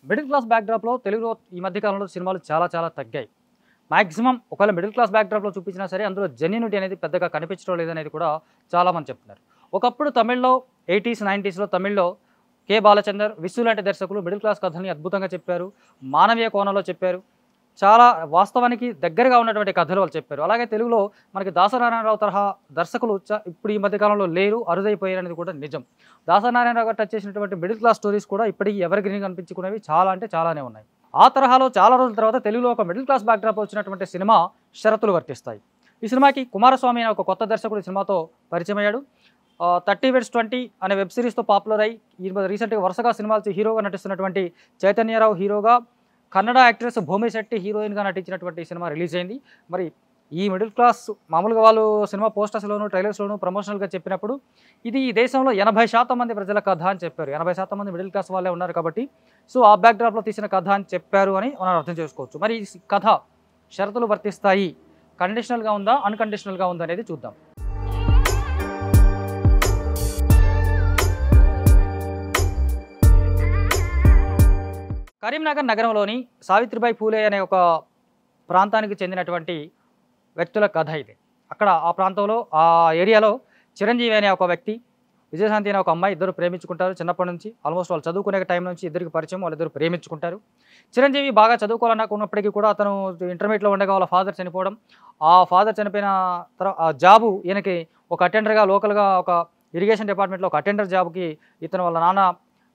Middle class బ్యాక్డ్రాప్లో తెలుగులో ఈ మధ్య కాలంలో సినిమాలు చాలా తగ్గాయి. మాక్సిమం ఒకవేళ మిడిల్ క్లాస్ బ్యాక్డ్రాప్లో చూపించినా సరే అందులో జెన్యూనిటీ అనేది పెద్దగా కనిపించడం లేదనేది కూడా చాలామంది చెప్తున్నారు. ఒకప్పుడు తమిళ్లో 80s, 90sలో తమిళ్లో కె. బాలచందర్, విసు లాంటి దర్శకులు మిడిల్ క్లాస్ కథల్ని అద్భుతంగా చెప్పారు. మానవీయ కోణంలో చెప్పారు. చాలా వాస్తవానికి దగ్గరగా ఉన్నటువంటి కథలు వాళ్ళు చెప్పారు. అలాగే తెలుగులో మనకి దాసనారాయణరావు తరహా దర్శకులు ఇప్పుడు ఈ మధ్యకాలంలో లేరు, అరుదైపోయారు అనేది కూడా నిజం. దాసనారాయణరావు గారు టచ్ చేసినటువంటి మిడిల్ క్లాస్ స్టోరీస్ కూడా ఇప్పటికీ ఎవర్ గ్రీన్ కనిపించుకునేవి చాలా అంటే చాలానే ఉన్నాయి. ఆ తరహాలో చాలా రోజుల తర్వాత తెలుగులో ఒక మిడిల్ క్లాస్ బ్యాక్డ్రాప్ వచ్చినటువంటి సినిమా షరతులు వర్తిస్తాయి. ఈ సినిమాకి కుమారస్వామి అనే ఒక కొత్త దర్శకుడు సినిమాతో పరిచయం అయ్యాడు. 30 Weds 20 అనే వెబ్ సిరీస్తో పాపులర్ అయ్యి రీసెంట్గా వరుసగా సినిమాలు హీరోగా నటిస్తున్నటువంటి చైతన్యరావు హీరోగా, కన్నడ యాక్ట్రెస్ భూమి శెట్టి హీరోయిన్గా నటించినటువంటి సినిమా రిలీజ్ అయింది. మరి ఈ మిడిల్ క్లాస్ మామూలుగా వాళ్ళు సినిమా పోస్టర్స్లోను, ట్రైలర్స్లోను, ప్రమోషనల్గా చెప్పినప్పుడు ఇది ఈ దేశంలో 80% మంది ప్రజల కథ అని చెప్పారు. 80% మంది మిడిల్ క్లాస్ వాళ్ళే ఉన్నారు కాబట్టి సో ఆ బ్యాక్డ్రాప్లో తీసిన కథ అని చెప్పారు అని మనం అర్థం చేసుకోవచ్చు. మరి ఈ కథ షరతులు వర్తిస్తాయి, కండిషనల్గా ఉందా, అన్కండిషనల్గా ఉందా అనేది చూద్దాం. కరీంనగర్ నగరంలోని సావిత్రిబాయి పూలే అనే ఒక ప్రాంతానికి చెందినటువంటి వ్యక్తుల కథ ఇది. అక్కడ ఆ ప్రాంతంలో ఆ ఏరియాలో చిరంజీవి అనే ఒక వ్యక్తి, విజయశాంతి అనే ఒక అమ్మాయి, ఇద్దరు ప్రేమించుకుంటారు. చిన్నప్పటి నుంచి ఆల్మోస్ట్ వాళ్ళు చదువుకునే టైం నుంచి ఇద్దరికి పరిచయం, వాళ్ళిద్దరు ప్రేమించుకుంటారు. చిరంజీవి బాగా చదువుకోవాలనుకున్నప్పటికీ కూడా అతను ఇంటర్మీడియట్లో ఉండగా వాళ్ళ ఫాదర్ చనిపోవడం, ఆ ఫాదర్ చనిపోయిన తర్వాత ఆ జాబు ఈయనకి ఒక అటెండర్గా లోకల్గా ఒక ఇరిగేషన్ డిపార్ట్మెంట్లో ఒక అటెండర్ జాబ్కి ఇతను వాళ్ళ నాన్న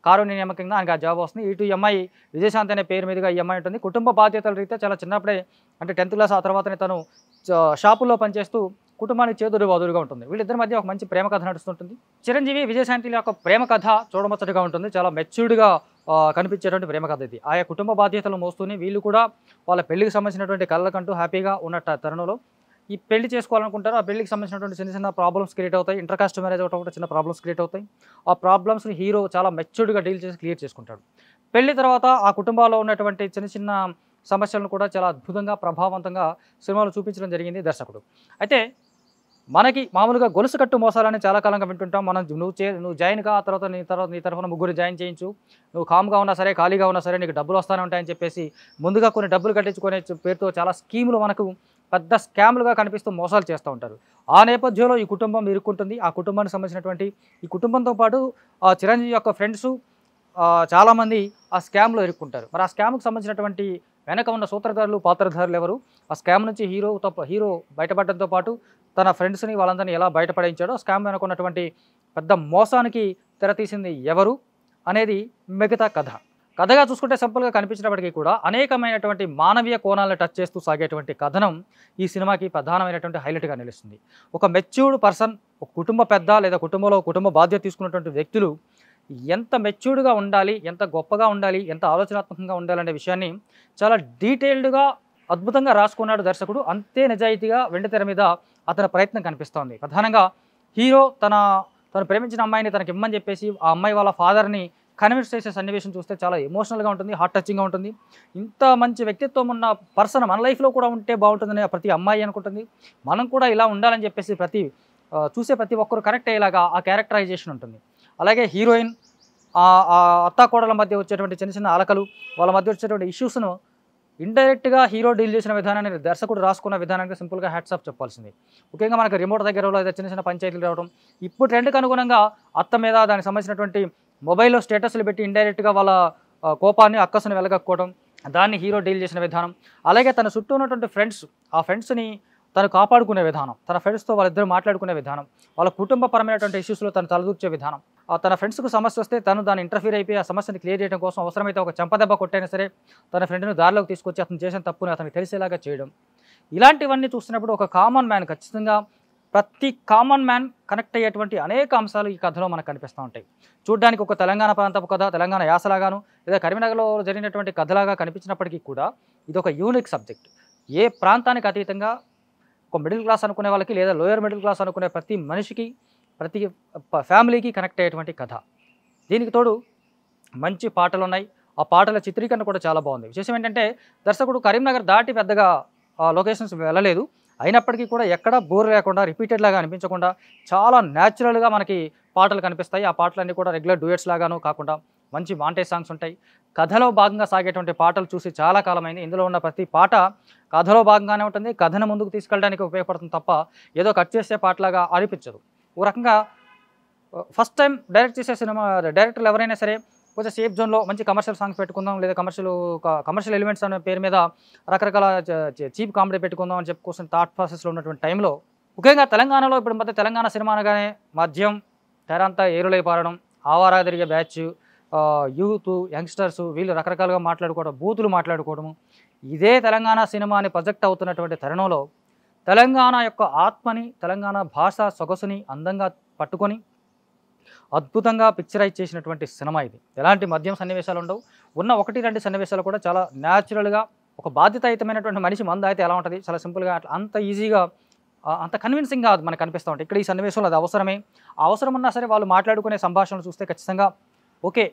కారుణ్య నియామకంగా ఆయనకి ఆ జాబ్ వస్తుంది. ఇటు ఈ అమ్మాయి విజయశాంతి అనే పేరు మీదుగా ఈ అమ్మాయి ఉంటుంది. కుటుంబ బాధ్యతల రీత్యా చాలా చిన్నప్పుడే అంటే 10th క్లాస్ ఆ తర్వాతనే తను షాపుల్లో పనిచేస్తూ కుటుంబానికి చేదురు వదురుగా ఉంటుంది. వీళ్ళిద్దరి మధ్య ఒక మంచి ప్రేమ కథ నడుస్తుంటుంది. చిరంజీవి విజయశాంతిల యొక్క ప్రేమ కథ చూడముచ్చటగా ఉంటుంది. చాలా మెచ్యూర్డ్గా కనిపించేటువంటి ప్రేమ కథ ఇది. ఆయా కుటుంబ బాధ్యతలు మోస్తూనే వీళ్ళు కూడా వాళ్ళ పెళ్లికి సంబంధించినటువంటి కళ్ళకంటూ హ్యాపీగా ఉన్న తరుణంలో ఈ పెళ్లి చేసుకోవాలనుకుంటారు. ఆ పెళ్లికి సంబంధించినటువంటి చిన్న చిన్న క్రియేట్ అవుతాయి. ఇంటర్కాస్ట్ మ్యారేజ్ అవటం కూడా చిన్న ప్రాబ్లమ్స్ క్రియేట్ అవుతాయి. ఆ ప్రాబ్లమ్స్ని హీరో చాలా మెచ్యూర్డ్గా డీల్ చేసి క్లియర్ చేసుకుంటాడు. పెళ్లి తర్వాత ఆ కుటుంబాల్లో ఉన్నటువంటి చిన్న సమస్యలను కూడా చాలా అద్భుతంగా, ప్రభావవంతంగా సినిమాలో చూపించడం జరిగింది దర్శకుడు. అయితే మనకి మామూలుగా గొలుసు కట్టు మోసాలని చాలా కాలంగా వింటుంటాం. మనం నువ్వు జాయిన్గా ఆ తర్వాత నీ తరఫున ముగ్గురు జాయిన్ చేయించు, నువ్వు కామ్గా ఉన్నా సరే, ఖాళీగా ఉన్నా సరే నీకు డబ్బులు వస్తూనే ఉంటాయని చెప్పేసి ముందుగా కొన్ని డబ్బులు కట్టించుకునే పేరుతో చాలా స్కీములు మనకు పెద్ద స్కామ్లుగా కనిపిస్తూ మోసాలు చేస్తూ ఉంటారు. ఆ నేపథ్యంలో ఈ కుటుంబం ఇరుక్కుంటుంది. ఆ కుటుంబానికి సంబంధించినటువంటి ఈ కుటుంబంతో పాటు ఆ చిరంజీవి యొక్క ఫ్రెండ్స్ చాలామంది ఆ స్కామ్లో ఇరుక్కుంటారు. మరి ఆ స్కామ్కి సంబంధించినటువంటి వెనక ఉన్న సూత్రధారులు, పాత్రధారులు ఎవరు, ఆ స్కామ్ నుంచి హీరో బయటపడడంతో పాటు తన ఫ్రెండ్స్ని వాళ్ళందరినీ ఎలా బయటపడించాడో, స్కామ్ వెనక ఉన్నటువంటి పెద్ద మోసానికి తెరతీసింది ఎవరు అనేది మిగతా కథగా చూసుకుంటే సింపుల్గా కనిపించినప్పటికీ కూడా అనేకమైనటువంటి మానవీయ కోణాలను టచ్ చేస్తూ సాగేటువంటి కథనం ఈ సినిమాకి ప్రధానమైనటువంటి హైలైట్గా నిలుస్తుంది. ఒక మెచ్యూర్డ్ పర్సన్, ఒక కుటుంబ పెద్ద లేదా కుటుంబంలో కుటుంబ బాధ్యత తీసుకున్నటువంటి వ్యక్తులు ఎంత మెచ్యూర్డ్గా ఉండాలి, ఎంత గొప్పగా ఉండాలి, ఎంత ఆలోచనాత్మకంగా ఉండాలనే విషయాన్ని చాలా డీటెయిల్డ్గా అద్భుతంగా రాసుకున్నాడు దర్శకుడు. అంతే నిజాయితీగా వెండితెర మీద అతని ప్రయత్నం కనిపిస్తోంది. ప్రధానంగా హీరో తను ప్రేమించిన అమ్మాయిని తనకి ఇమ్మని చెప్పేసి ఆ అమ్మాయి వాళ్ళ ఫాదర్ని కన్విన్స్ చేసే సన్నివేశం చూస్తే చాలా ఎమోషనల్గా ఉంటుంది, హార్ట్ టచింగ్గా ఉంటుంది. ఇంత మంచి వ్యక్తిత్వం ఉన్న పర్సన్ మన లైఫ్లో కూడా ఉంటే బాగుంటుందని ప్రతి అమ్మాయి అనుకుంటుంది. మనం కూడా ఇలా ఉండాలని చెప్పేసి చూసే ప్రతి ఒక్కరు కనెక్ట్ అయ్యేలాగా ఆ క్యారెక్టరైజేషన్ ఉంటుంది. అలాగే హీరోయిన్ అత్తాకోడల మధ్య వచ్చేటువంటి చిన్న అలకలు, వాళ్ళ మధ్య వచ్చేటువంటి ఇష్యూస్ను ఇండైరెక్ట్గా హీరో డీల్ చేసిన విధానాన్ని దర్శకుడు రాసుకున్న విధానానికి సింపుల్గా హ్యాట్స్ ఆఫ్ చెప్పాల్సింది. ముఖ్యంగా మనకు రిమోట్ దగ్గర లేదా చిన్న పంచాయతీలు రావడం, ఇప్పుడు ట్రెండ్కి అనుగుణంగా అత్త మీద దానికి సంబంధించినటువంటి మొబైల్లో స్టేటస్లు పెట్టి ఇండైరెక్ట్గా వాళ్ళ కోపాన్ని, అక్కసుని వెలగక్కోవడం, దాన్ని హీరో డీల్ చేసిన విధానం. అలాగే తన చుట్టూ ఉన్నటువంటి ఆ ఫ్రెండ్స్ని తను కాపాడుకునే విధానం, తన ఫ్రెండ్స్తో వాళ్ళిద్దరు మాట్లాడుకునే విధానం, వాళ్ళ కుటుంబపరమైనటువంటి ఇష్యూస్లో తను తలదూర్చే విధానం, తన ఫ్రెండ్స్కు సమస్య వస్తే తను దాన్ని ఇంటర్ఫీర్ అయిపోయి ఆ సమస్యను క్లియర్ చేయడం కోసం అవసరమైతే ఒక చెంపదెబ్బ కొట్టైనా సరే తన ఫ్రెండ్ని దారిలోకి తీసుకొచ్చి అతను చేసిన తప్పుని అతనికి తెలిసేలాగా చేయడం. ఇలాంటివన్నీ చూస్తున్నప్పుడు ఒక కామన్ మ్యాన్, ఖచ్చితంగా ప్రతి కామన్ మ్యాన్ కనెక్ట్ అయ్యేటువంటి అనేక అంశాలు ఈ కథలో మనకు కనిపిస్తూ ఉంటాయి. చూడ్డానికి ఒక తెలంగాణ ప్రాంతపు కథ, తెలంగాణ యాసలాగాను లేదా కరీంనగర్లో జరిగినటువంటి కథలాగా కనిపించినప్పటికీ కూడా ఇది ఒక యూనిక్ సబ్జెక్ట్. ఏ ప్రాంతానికి అతీతంగా ఒక మిడిల్ క్లాస్ అనుకునే వాళ్ళకి లేదా లోయర్ మిడిల్ క్లాస్ అనుకునే ప్రతి మనిషికి, ప్రతి ఫ్యామిలీకి కనెక్ట్ అయ్యేటువంటి కథ. దీనికి తోడు మంచి పాటలు ఉన్నాయి. ఆ పాటల చిత్రీకరణ కూడా చాలా బాగుంది. విశేషం ఏంటంటే దర్శకుడు కరీంనగర్ దాటి పెద్దగా లొకేషన్స్ వెళ్ళలేదు. అయినప్పటికీ కూడా ఎక్కడా బోర్ లేకుండా, రిపీటెడ్ లాగా అనిపించకుండా చాలా న్యాచురల్గా మనకి పాటలు కనిపిస్తాయి. ఆ పాటలన్నీ కూడా రెగ్యులర్ డ్యూయట్స్ లాగాను కాకుండా మంచి మాంటేజ్ సాంగ్స్ ఉంటాయి. కథలో భాగంగా సాగేటువంటి పాటలు చూసి చాలా కాలమైంది. ఇందులో ఉన్న ప్రతి పాట కథలో భాగంగానే ఉంటుంది. కథను ముందుకు తీసుకెళ్ళడానికి ఉపయోగపడుతుంది తప్ప ఏదో కట్ చేసే పాటలాగా అనిపించదు. ఓ రకంగా ఫస్ట్ టైం డైరెక్ట్ చేసే సినిమా డైరెక్టర్లు ఎవరైనా సరే కొంచెం సేఫ్ జోన్లో మంచి కమర్షియల్ సాంగ్స్ పెట్టుకుందాం, లేదా కమర్షియల్ ఎలిమెంట్స్ అనే పేరు మీద రకరకాల చీప్ కామెడీ పెట్టుకుందాం అని చెప్పుకోసం థాట్ ప్రాసెస్లో ఉన్నటువంటి టైంలో, ముఖ్యంగా తెలంగాణలో ఇప్పుడు మధ్య తెలంగాణ సినిమా అనగానే మద్యం, తెరంతా ఏరులై పారడం, ఆవారా తిరిగే బ్యాచ్, యూత్ యంగ్స్టర్స్ వీళ్ళు రకరకాలుగా మాట్లాడుకోవడం, బూతులు మాట్లాడుకోవడము, ఇదే తెలంగాణ సినిమా అని ప్రొజెక్ట్ అవుతున్నటువంటి తరుణంలో తెలంగాణ యొక్క ఆత్మని, తెలంగాణ భాష సొగసుని అందంగా పట్టుకొని అద్భుతంగా పిక్చరైజ్ చేసినటువంటి సినిమా ఇది. ఎలాంటి మద్యం సన్నివేశాలు ఉండవు. ఉన్న 1-2 సన్నివేశాలు కూడా చాలా న్యాచురల్గా, ఒక బాధ్యతాయుతమైనటువంటి మనిషి మందు అయితే ఎలా ఉంటుంది చాలా సింపుల్గా అట్లా అంత ఈజీగా అంత కన్విన్సింగ్గా అది మనకు కనిపిస్తూ ఉంటాయి. ఇక్కడ ఈ సన్నివేశంలో అది అవసరమే. అవసరం ఉన్నా సరే వాళ్ళు మాట్లాడుకునే సంభాషణలు చూస్తే ఖచ్చితంగా ఓకే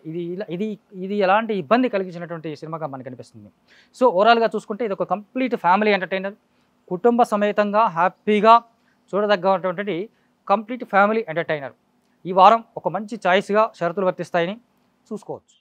ఇది ఎలాంటి ఇబ్బంది కలిగించినటువంటి సినిమాగా మనకు అనిపిస్తుంది. సో ఓవరాల్గా చూసుకుంటే ఇది ఒక కంప్లీట్ ఫ్యామిలీ ఎంటర్టైనర్, కుటుంబ సమేతంగా హ్యాపీగా చూడదగ్గటువంటి కంప్లీట్ ఫ్యామిలీ ఎంటర్టైనర్. ఈ వారం ఒక మంచి చాయిస్గా షరతులు వర్తిస్తాయని చూసుకోవచ్చు.